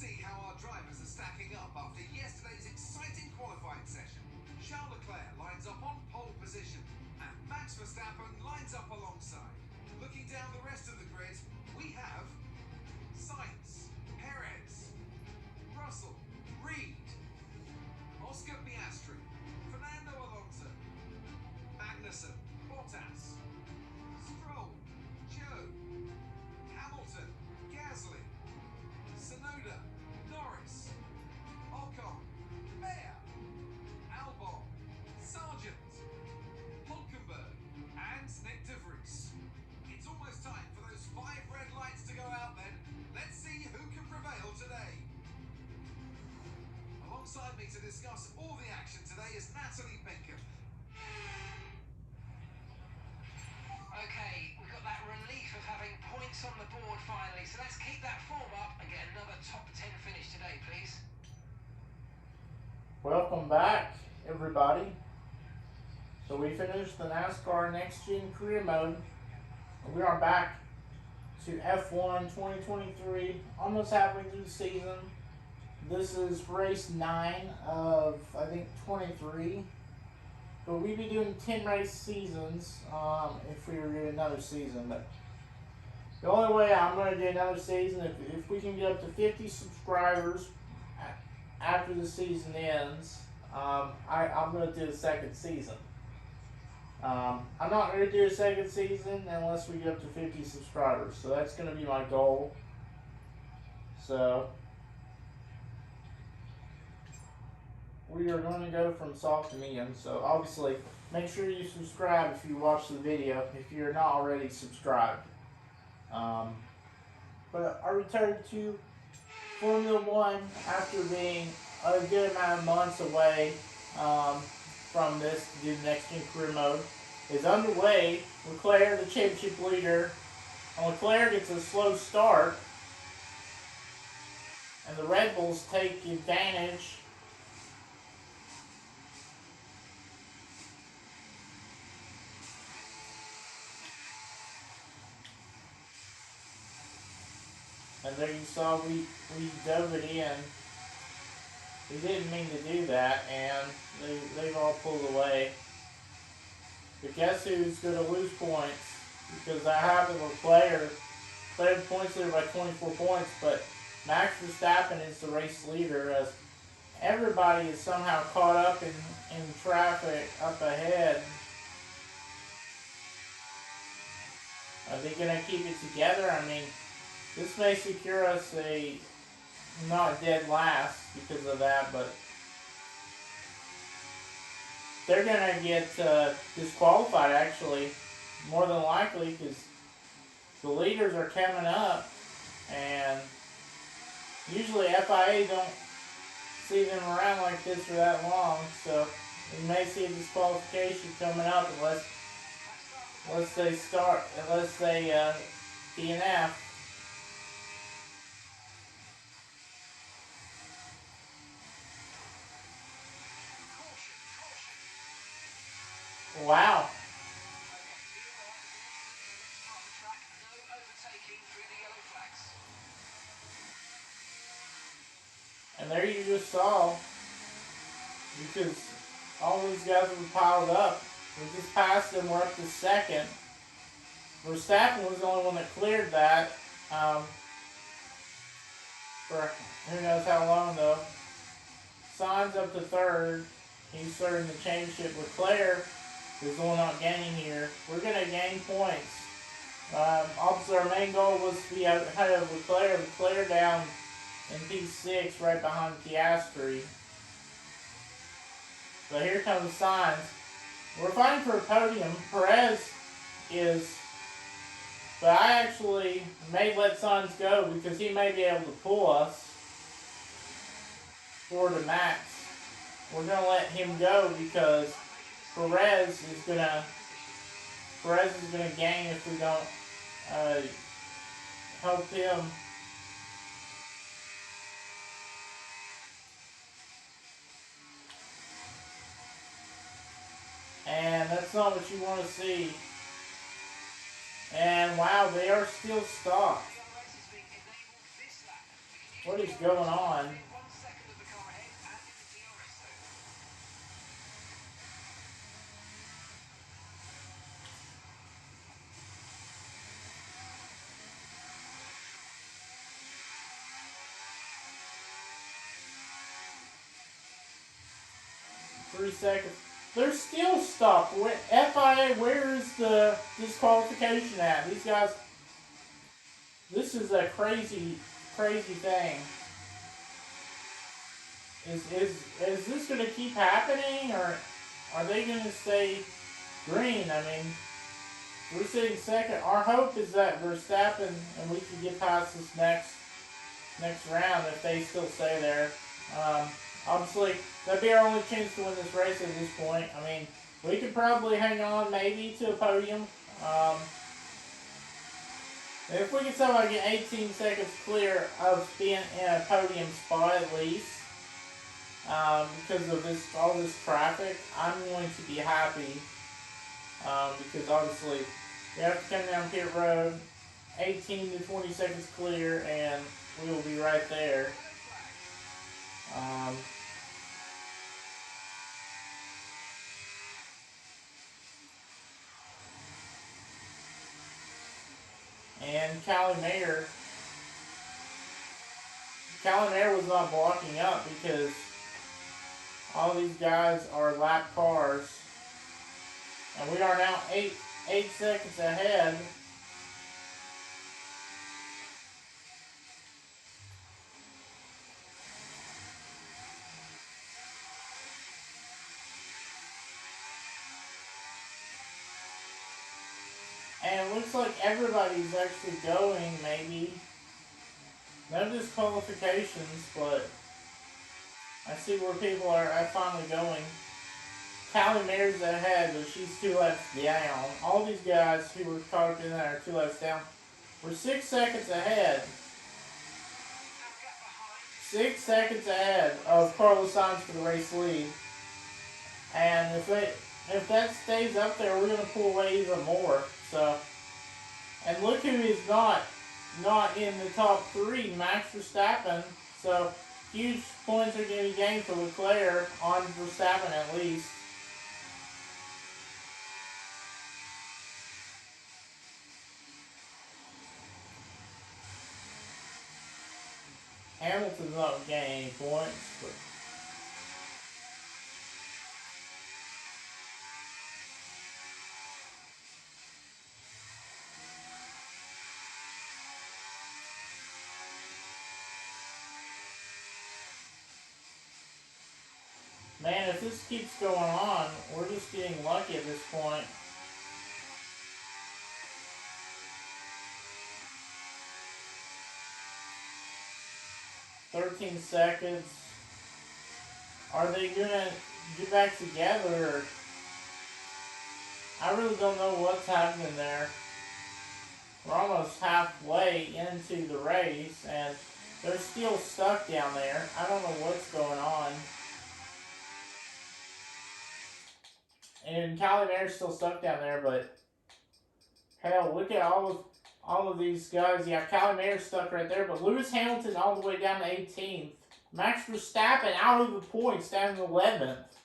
see how our drivers are stacking up after yesterday's exciting qualifying session. Charles Leclerc lines up on pole position, and Max Verstappen lines up alongside. Looking down the rest of the grid, we have Sainz, Perez, Russell, Reed, Oscar Piastri, Fernando Alonso, Magnussen, Bottas, Stroll, Joe, Hamilton, Gasly, Tsunoda, Norris, Ocon, Mayer, Albon, Sargent, Hulkenberg, and Nick de Vries. It's almost time for those 5 red lights to go out then. Let's see who can prevail today. Alongside me to discuss all the action today is Natalie Binkham. Okay, we've got that relief of having points on the board finally, so let's keep that form up and get another top 10 finish today, please. Welcome back, everybody. So we finished the NASCAR Next Gen Career Mode. We are back to F1 2023, almost halfway through the season. This is race 9 of, I think, 23. But we'd be doing 10 race seasons if we were doing another season. But the only way I'm going to do another season, if we can get up to 50 subscribers after the season ends, I'm going to do a second season. I'm not going to do a second season unless we get up to 50 subscribers. So that's going to be my goal. So we are going to go from soft to medium. So obviously, make sure you subscribe if you watch the video, if you're not already subscribed. But I returned to Formula One after being a good amount of months away from this to do the Next Gen Career Mode. Is underway. Leclerc, the championship leader. And Leclerc gets a slow start. And the Red Bulls take advantage. And there you saw we dove it in. We didn't mean to do that, and they've all pulled away. But guess who's going to lose points? Because that happened with Leclerc. Leclerc points leader by 24 points, but Max Verstappen is the race leader as everybody is somehow caught up in traffic up ahead. Are they going to keep it together? I mean, this may secure us a not dead last because of that, but they're going to get disqualified actually, more than likely, because the leaders are coming up, and usually FIA don't see them around like this for that long, so we may see a disqualification coming up unless they DNF. Wow. And there you just saw, because all these guys were piled up. We just passed them, we're up to second. Verstappen was the only one that cleared that. For who knows how long though. Sainz up to third. He's third in the championship. Leclerc is the one not gaining here. We're going to gain points. Obviously, our main goal was to be ahead of Leclerc. Leclerc down in P6 right behind Piastri. But here comes Sainz. We're fighting for a podium. Perez is... But I actually may let Sainz go because he may be able to pull us forward to Max. We're going to let him go because Perez is going to gain if we don't help him. And that's not what you want to see. And wow, they are still stopped. what is going on. 1 second of the car ahead and into DRS zone. 3 seconds. They're still stopped. FIA, where is the disqualification at? These guys, this is a crazy, crazy thing. Is this going to keep happening, or are they going to stay green? I mean, we're sitting second. Our hope is that Verstappen and we can get past this next round if they still stay there. Obviously, that'd be our only chance to win this race at this point. I mean, we could probably hang on maybe to a podium. If we can somehow get 18 seconds clear of being in a podium spot at least, because of all this traffic, I'm going to be happy. Because obviously, we have to come down pit road, 18 to 20 seconds clear, and we will be right there. And Callie Mayer was not blocking up because all these guys are lap cars. And we are now 8 seconds ahead. And it looks like everybody's actually going, maybe. No disqualifications, but I see where people are finally going. Callie Mayer's ahead, but she's 2 laps down. All these guys who were caught up in there are 2 laps down. We're 6 seconds ahead. 6 seconds ahead of Carlos Sainz for the race lead. And if that stays up there, we're going to pull away even more. So, and look who is not in the top 3, Max Verstappen. So, huge points are going to be gained for Leclerc on Verstappen at least. Hamilton's not gaining any points, but man, if this keeps going on, we're just getting lucky at this point. "13 seconds. Are they gonna get back together? I really don't know what's happening there. We're almost halfway into the race, and they're still stuck down there. I don't know what's going on. And Callie Mayer's still stuck down there, but hell, look at all of these guys. Yeah, Callie Mayer's stuck right there, but Lewis Hamilton all the way down to 18th. Max Verstappen out of the points down to 11th.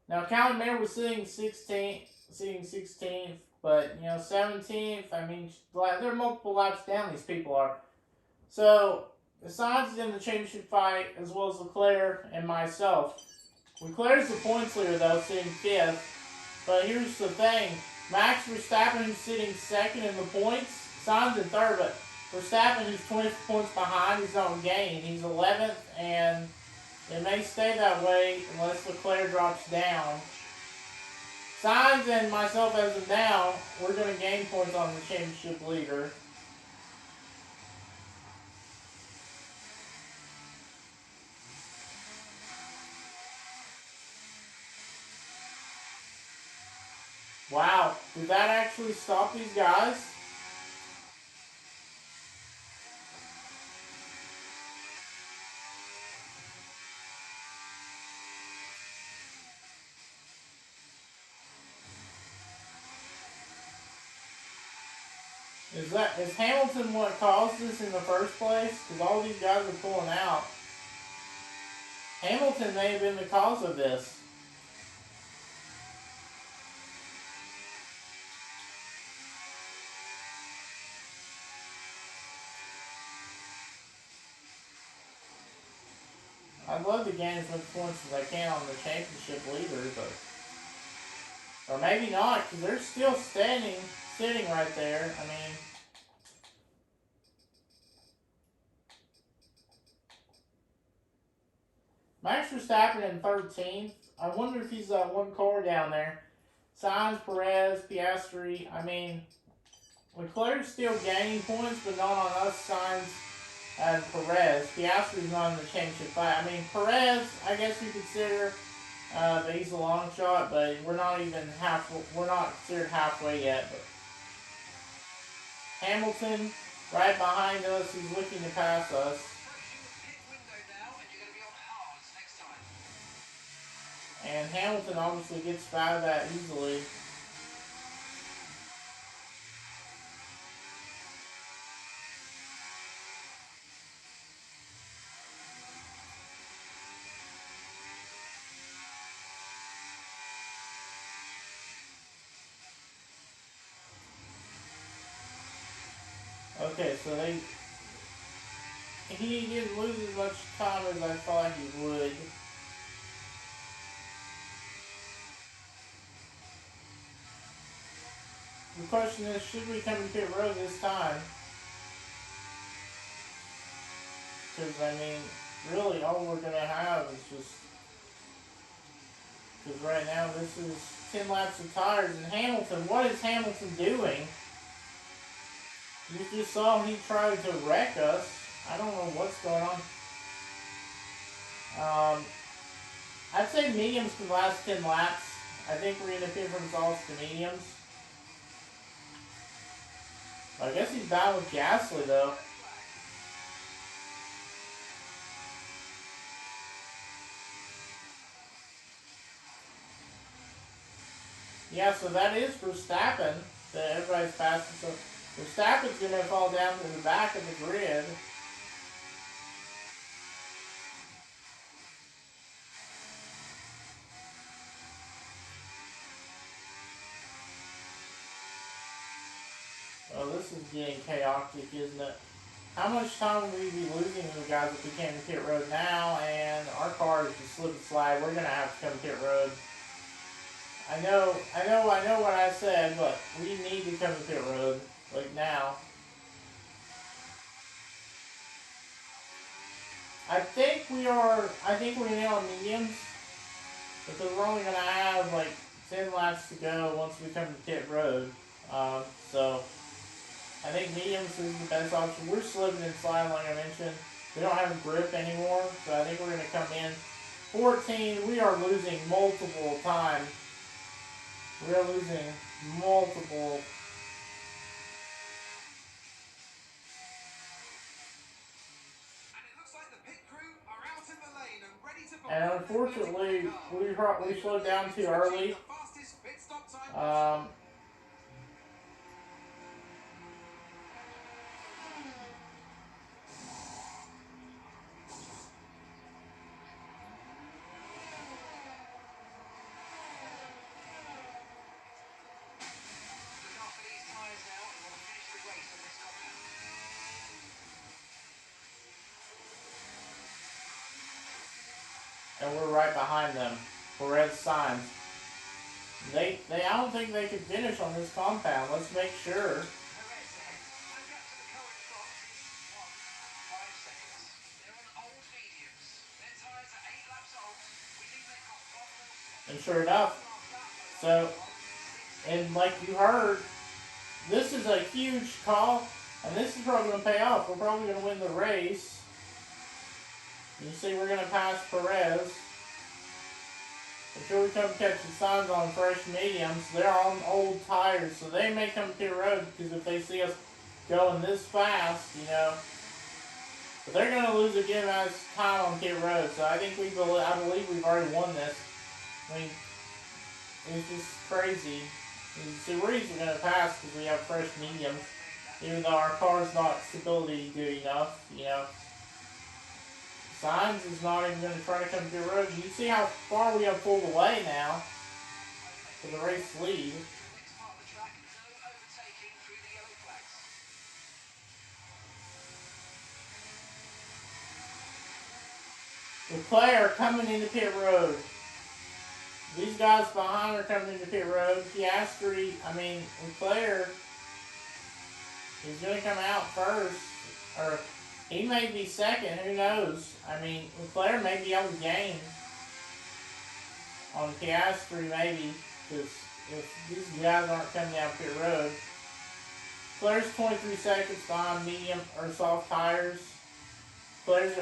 Now, Callie Mayer was sitting 16th, but, 17th. I mean, they're multiple laps down, these people are. So, Sainz is in the championship fight, as well as Leclerc and myself. Leclerc's the points leader, though, sitting 5th. But here's the thing. Max Verstappen, who's sitting 2nd in the points, Sainz in 3rd, but Verstappen, who's 20 points behind, he's not gaining. He's 11th, and it may stay that way unless Leclerc drops down. Sainz and myself as of now, we're going to gain points on the championship leader. Wow, did that actually stop these guys? Is Hamilton what caused this in the first place? Because all these guys are pulling out. Hamilton may have been the cause of this. I'd love to gain as much points as I can on the championship leader, but or maybe not, because they're still sitting right there. I mean, Max Verstappen in 13th. I wonder if he's one car down there. Sainz, Perez, Piastri. I mean, Leclerc's still gaining points, but not on us, Sainz and Perez. Piastri's not in the championship fight. I mean, Perez, I guess you consider, but he's a long shot. But we're not even we're not considered halfway yet. But Hamilton, right behind us, he's looking to pass us. And Hamilton obviously gets by that easily. Okay, so he didn't lose as much time as I thought he would. The question is, should we come to pit road this time? Because, I mean, really all we're going to have is just... Because right now this is 10 laps of tires. And Hamilton, what is Hamilton doing? You just saw he tried to wreck us. I don't know what's going on. I'd say mediums for the last 10 laps. I think we're going to pit from softs to mediums. I guess he's down with Gasly though. Yeah, so that is Verstappen that everybody's passing. So Verstappen's going to fall down to the back of the grid. Oh, this is getting chaotic, isn't it? How much time will we be losing to the guys if we came to pit road now? And our car is just slip and slide. We're going to have to come to pit road. I know what I said, but we need to come to pit road, like now. I think we're now on mediums, because we're only going to have like 10 laps to go once we come to pit road. So I think mediums is the best option. We're slipping and sliding, like I mentioned. We don't have a grip anymore, so I think we're going to come in 14. We are losing multiple time. We are losing multiple. And unfortunately, we slowed down too early. And we're right behind them. Perez Sainz. I don't think they can finish on this compound. Let's make sure. And sure enough, and like you heard, this is a huge call, and this is probably going to pay off. We're probably going to win the race. You see, we're going to pass Perez. Until we come catch the signs on fresh mediums. They're on old tires, so they may come to pit road, because if they see us going this fast, you know. But they're going to lose again as time on pit road, so I believe we've already won this. I mean, it's just crazy. See, we're easily going to pass because we have fresh mediums. even though our car's not stability good enough, you know. Signs is not even going to try to come to the road. You see how far we have pulled away now for the race lead. Next part of the track, no overtaking through the yellow flags. Leclerc coming into pit road. These guys behind are coming into pit road. Piastri, Leclerc is going to come out first. Or he may be second, who knows? Leclerc may be able to gain on Piastri maybe, because if these guys aren't coming down pit road. Leclerc's 23 seconds behind medium or soft tires. Leclerc's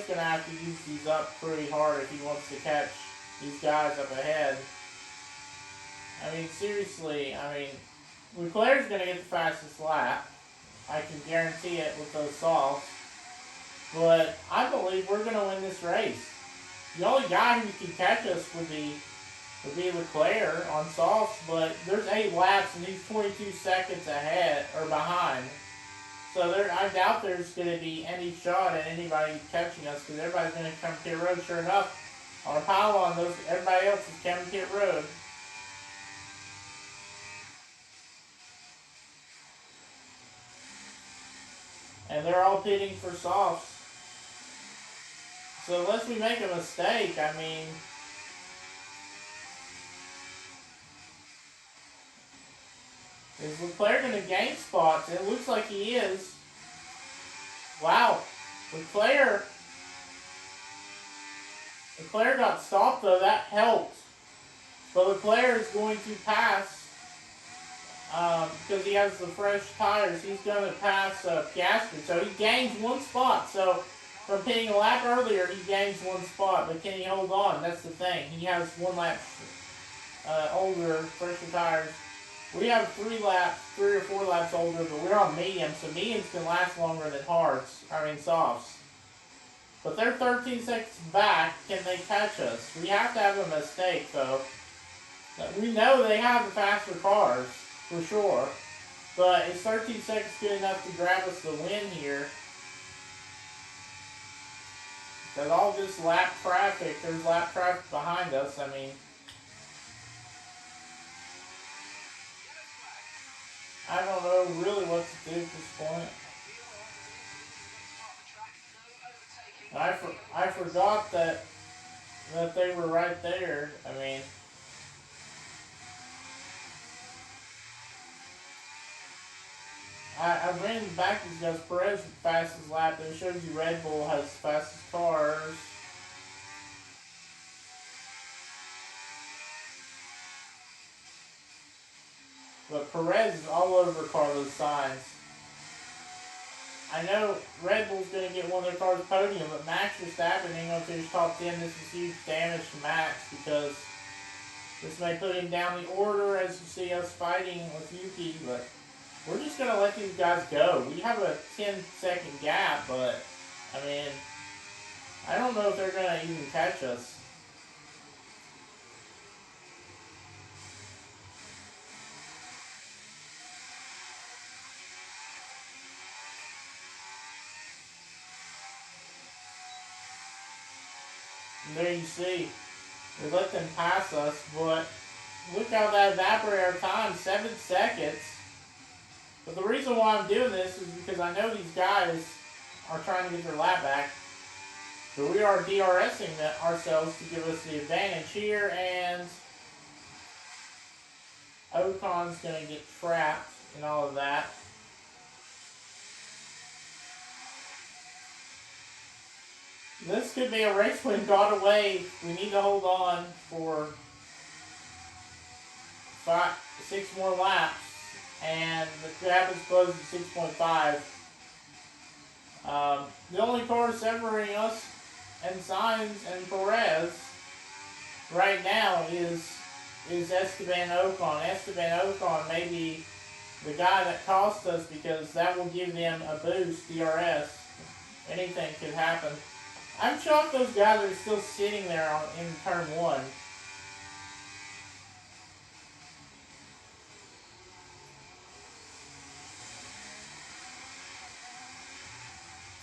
going to have to use these up pretty hard if he wants to catch these guys up ahead. Seriously, Leclerc's going to get the fastest lap. I can guarantee it with those softs. But I believe we're going to win this race. The only guy who can catch us would be Leclerc on softs, but there's 8 laps and he's 22 seconds ahead or behind. So I doubt there's going to be any shot at anybody catching us, because everybody's going to come pit road. Sure enough, on a pylon, everybody else is coming pit road. And they're all pitting for softs. So unless we make a mistake, is Leclerc going to gain spots? It looks like he is. Wow. Leclerc got stopped though. That helped. But Leclerc is going to pass because he has the fresh tires. He's going to pass Piastri. So he gains 1 spot. So from pitting a lap earlier, he gains 1 spot. But can he hold on? That's the thing. He has 1 lap older, fresher tires. We have 3 or 4 laps older, but we're on medium, so mediums can last longer than softs. But they're 13 seconds back. Can they catch us? We have to have a mistake, though. We know they have the faster cars, for sure. But is 13 seconds good enough to grab us the win here? Because all this lap traffic, there's lap traffic behind us. I don't know really what to do at this point. I forgot that they were right there. I ran back these guys. Perez with the fastest lap, and it shows you Red Bull has the fastest cars. But Perez is all over Carlos Sainz. I know Red Bull's going to get one of their cars podium, but Max Verstappen ain't going to finish top 10. This is huge damage to Max, because this may put him down the order as you see us fighting with Yuki, but we're just going to let these guys go. We have a 10-second gap, but, I don't know if they're going to even catch us. And there you see, we let them pass us, but look how that evaporated our time, 7 seconds. But the reason why I'm doing this is because I know these guys are trying to get their lap back. So we are DRSing ourselves to give us the advantage here, and Ocon's going to get trapped in all of that. This could be a race win got away. We need to hold on for 6 more laps, and the gap is closed at 6.5. The only car separating us and Sainz and Perez right now is Esteban Ocon. Esteban Ocon may be the guy that cost us, because that will give them a boost, DRS. Anything could happen. I'm shocked those guys are still sitting there in turn 1.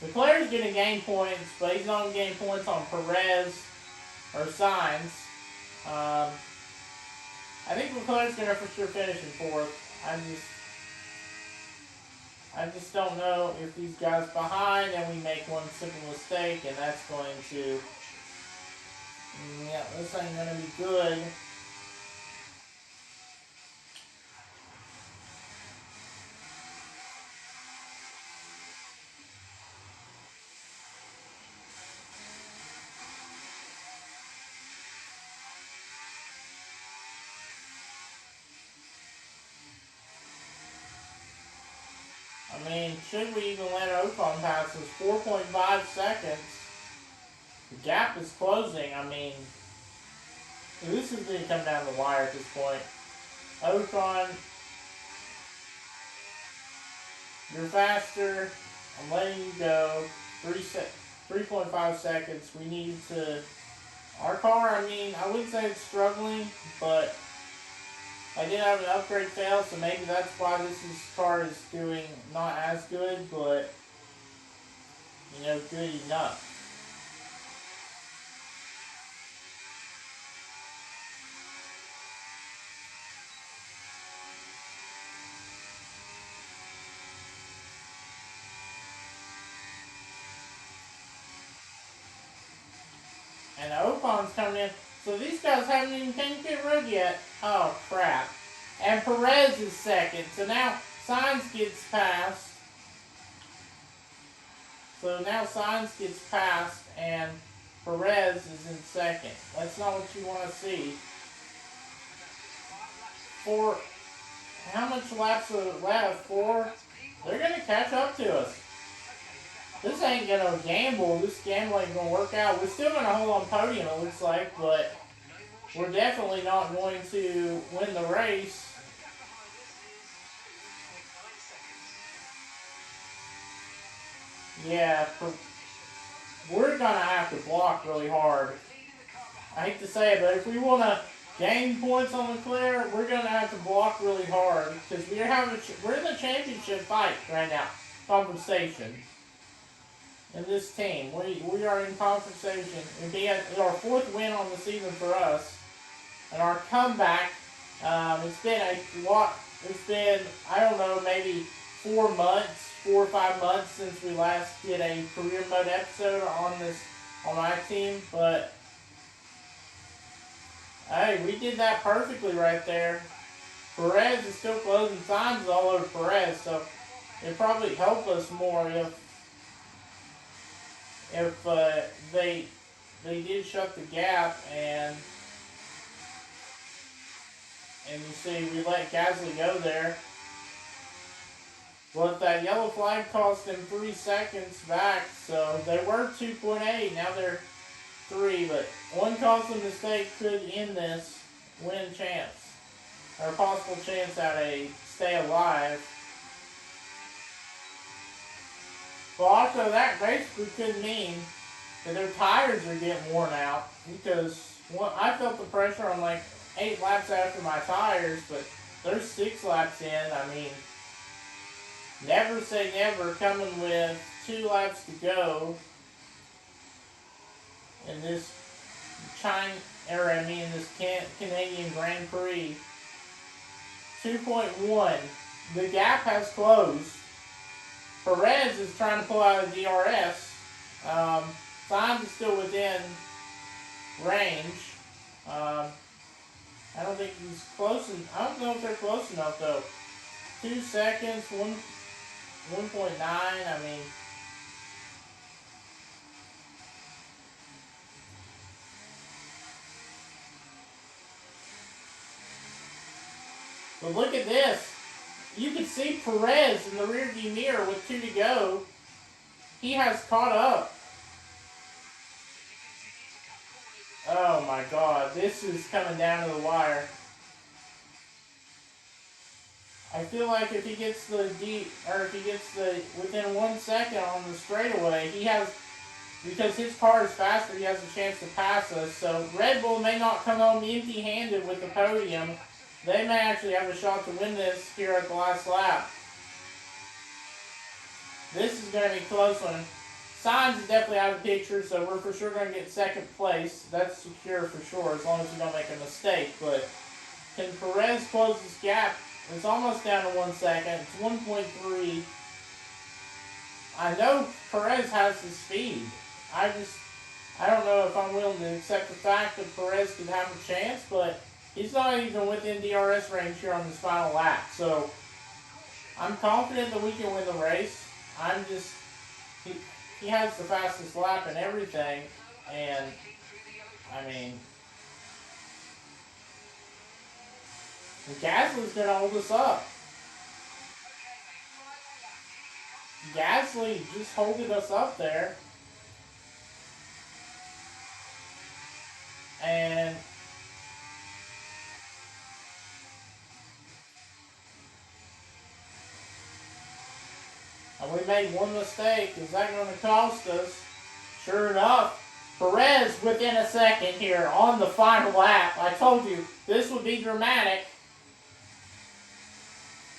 Leclerc's going to gain points, but he's not going to gain points on Perez or Sainz. I think Leclerc's going to for sure finish in 4th. I just don't know if these guys behind and we make one simple mistake, and that's going to, yeah, this ain't going to be good. I mean, should we even let Ocon pass us? 4.5 seconds. The gap is closing. I mean, this is going to come down the wire at this point. Ocon, you're faster. I'm letting you go. 3.5 seconds. We need to... Our car, I mean, I wouldn't say it's struggling, but I did have an upgrade fail, so maybe that's why this car is doing not as good, but, you know, good enough. And Ocon's coming in. So these guys haven't even taken pit road yet. Oh, crap. And Perez is second. So now Sainz gets passed. So now Sainz gets passed and Perez is in second. That's not what you want to see. How much laps are left? 4? They're going to catch up to us. This ain't going to gamble. This gamble ain't going to work out. We're still going to hold on podium, it looks like, but we're definitely not going to win the race. Yeah, we're going to have to block really hard. I hate to say it, but if we want to gain points on Leclerc, we're going to have to block really hard because we're in the championship fight right now. Conversation. In this team, we are in conversation. It'd be our 4th win on the season for us, and our comeback. It's been I don't know, maybe 4 or 5 months since we last did a career mode episode on my team, but hey, we did that perfectly right there. Perez is still closing. Signs all over Perez, so it'd probably help us more if they did shut the gap and you see we let Gasly go there. But that yellow flag cost them 3 seconds back, so they were 2.8, now they're 3, but one costly mistake could end this win chance, or a possible chance at a stay alive. But also that basically could mean that their tires are getting worn out, because I felt the pressure on like 8 laps after my tires, but they're 6 laps in. I mean, never say never, coming with 2 laps to go in this this Canadian Grand Prix. 2.1. The gap has closed. Perez is trying to pull out of DRS. Sainz is still within range. I don't think he's close. I don't know if they're close enough though. 2 seconds, 1.9. I mean, but look at this. You can see Perez in the rearview mirror with 2 to go. He has caught up. Oh my God, this is coming down to the wire. I feel like if he gets within 1 second on the straightaway, because his car is faster, he has a chance to pass us. So Red Bull may not come home empty-handed with the podium. They may actually have a shot to win this here at the last lap. This is going to be a close one. Sainz is definitely out of the picture, so we're for sure going to get second place. That's secure for sure, as long as we don't make a mistake. But can Perez close this gap? It's almost down to 1 second. It's 1.3. I know Perez has the speed. I don't know if I'm willing to accept the fact that Perez could have a chance, but he's not even within DRS range here on this final lap. So I'm confident that we can win the race. He has the fastest lap and everything, and I mean, Gasly's gonna hold us up. Gasly just holding us up there. And we made one mistake. Is that going to cost us? Sure enough, Perez within a second here on the final lap. I told you this would be dramatic.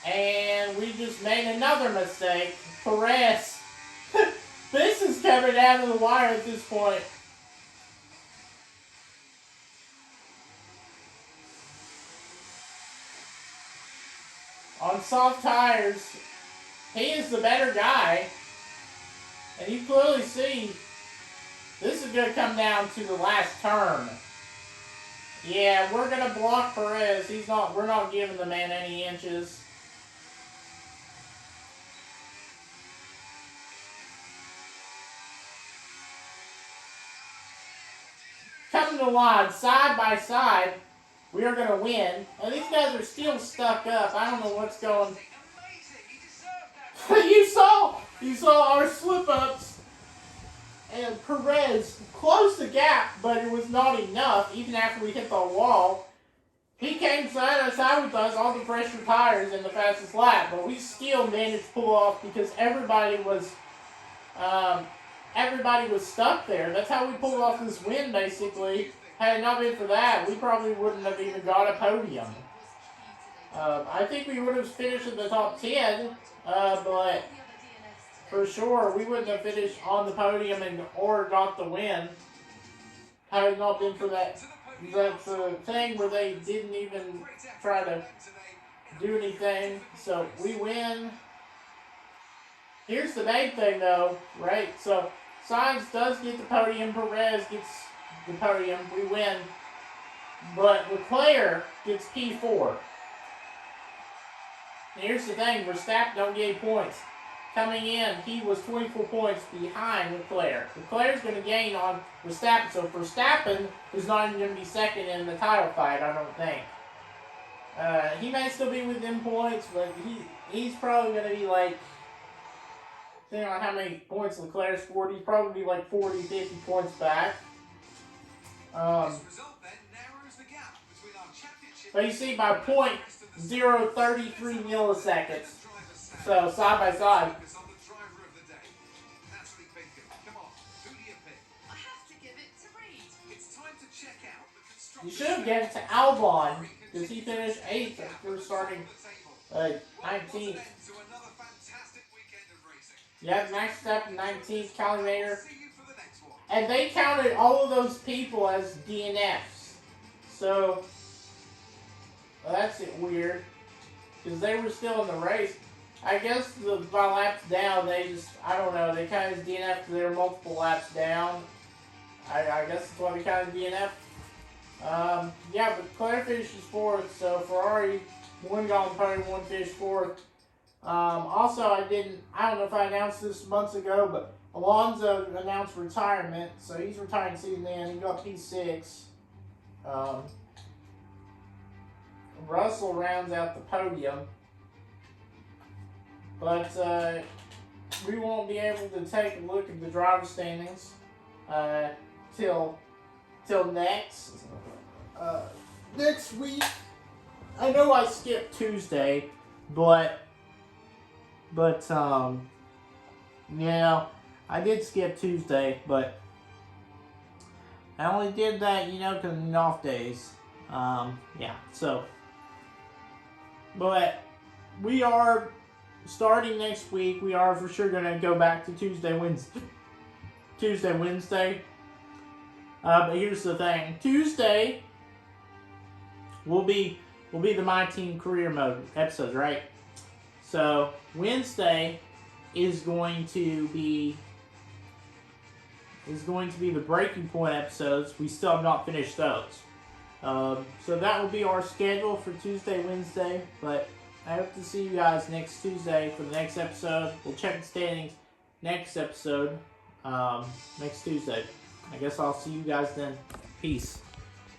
And we just made another mistake. Perez. This is coming down to the wire at this point. On soft tires, he is the better guy. And you clearly see this is going to come down to the last turn. Yeah, we're going to block Perez. We're not giving the man any inches. Coming to line, side by side, we are going to win. And these guys are still stuck up. I don't know what's going. You saw our slip-ups. And Perez closed the gap, but it was not enough, even after we hit the wall. He came side by side with us on the pressure tires in the fastest lap, but we still managed to pull off because everybody was stuck there. That's how we pulled off this win, basically. Had it not been for that, we probably wouldn't have even got a podium. I think we would have finished in the top 10, but for sure we wouldn't have finished on the podium or got the win had it not been for that thing where they didn't even try to do anything. So we win. Here's the main thing, though, right? So Sainz does get the podium. Perez gets the podium. We win. But Leclerc gets P4. And here's the thing. Verstappen don't get any points. Coming in, he was 24 points behind Leclerc. Leclerc's going to gain on Verstappen. So Verstappen is not even going to be second in the title fight, I don't think. He may still be within points, but he's probably going to be like, depending on how many points Leclerc scored, he's probably like 40, 50 points back. But you see, by 0.033 milliseconds. So, side by side. You should have given it to Albon, because he finished 8th after starting 19th. Yeah, Max Verstappen 19th, Calimator. And they counted all of those people as DNFs. So, well, that's weird. Because they were still in the race. I guess by laps down, I don't know, they kind of DNF because they were multiple laps down. I guess that's why they kind of DNF. Yeah, but Claire finishes 4th, so Ferrari, one got on the podium, one finished 4th. Also, I don't know if I announced this months ago, but Alonso announced retirement, so he's retiring season end. He got P6. Russell rounds out the podium. But we won't be able to take a look at the driver standings till next week. I know I skipped Tuesday, but yeah, I did skip Tuesday, but I only did that, because of off days. Yeah, so, but we are starting next week. We are for sure going to go back to Tuesday, Tuesday, Wednesday. But here's the thing: Tuesday will be the My Team Career Mode episodes, right? So Wednesday is going to be the Breaking Point episodes. We still have not finished those. So that will be our schedule for Tuesday, Wednesday. But I hope to see you guys next Tuesday for the next episode. We'll check the standings next episode, next Tuesday. I guess I'll see you guys then. Peace.